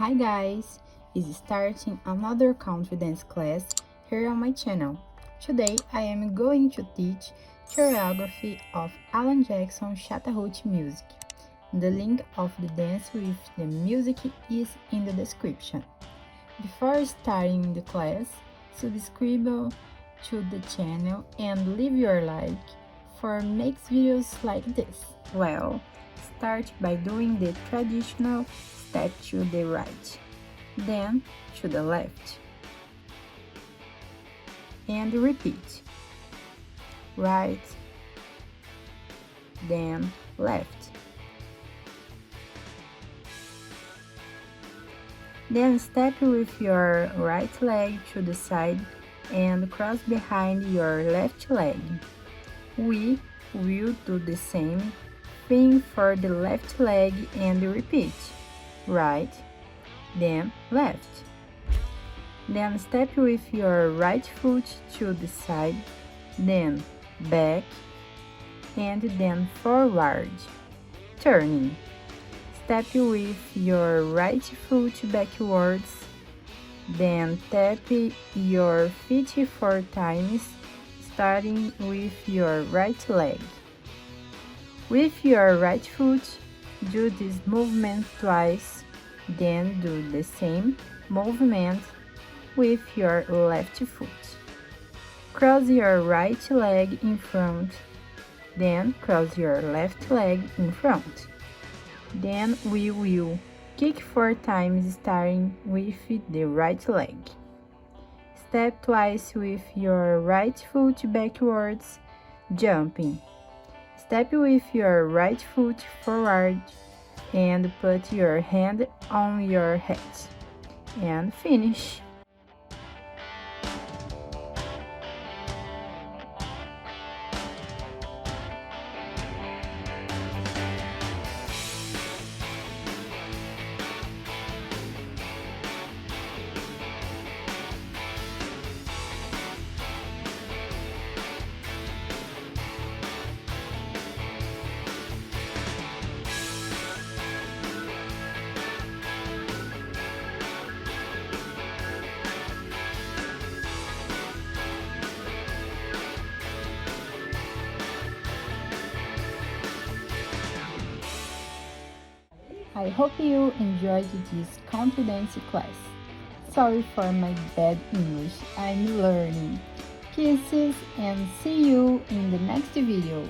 Hi guys, is starting another country dance class here on my channel. Today I am going to teach choreography of Alan Jackson's Chattahoochee music. The link of the dance with the music is in the description. Before starting the class, subscribe to the channel and leave your like for next videos like this. Well, start by doing the traditional step to the right, then to the left, and repeat. Right, then left. Then step with your right leg to the side and cross behind your left leg. We will do the same thing for the left leg and repeat. Right, then left. Then step with your right foot to the side, then back, and then forward, turning. Step with your right foot backwards, then tap your feet 4 times, starting with your right leg. With your right foot, do this movement twice, then do the same movement with your left foot. Cross your right leg in front, then cross your left leg in front. Then we will kick 4 times starting with the right leg. Step twice with your right foot backwards, jumping. Step with your right foot forward and put your hand on your head and finish. I hope you enjoyed this country dance class. Sorry for my bad English, I'm learning. Kisses and see you in the next video.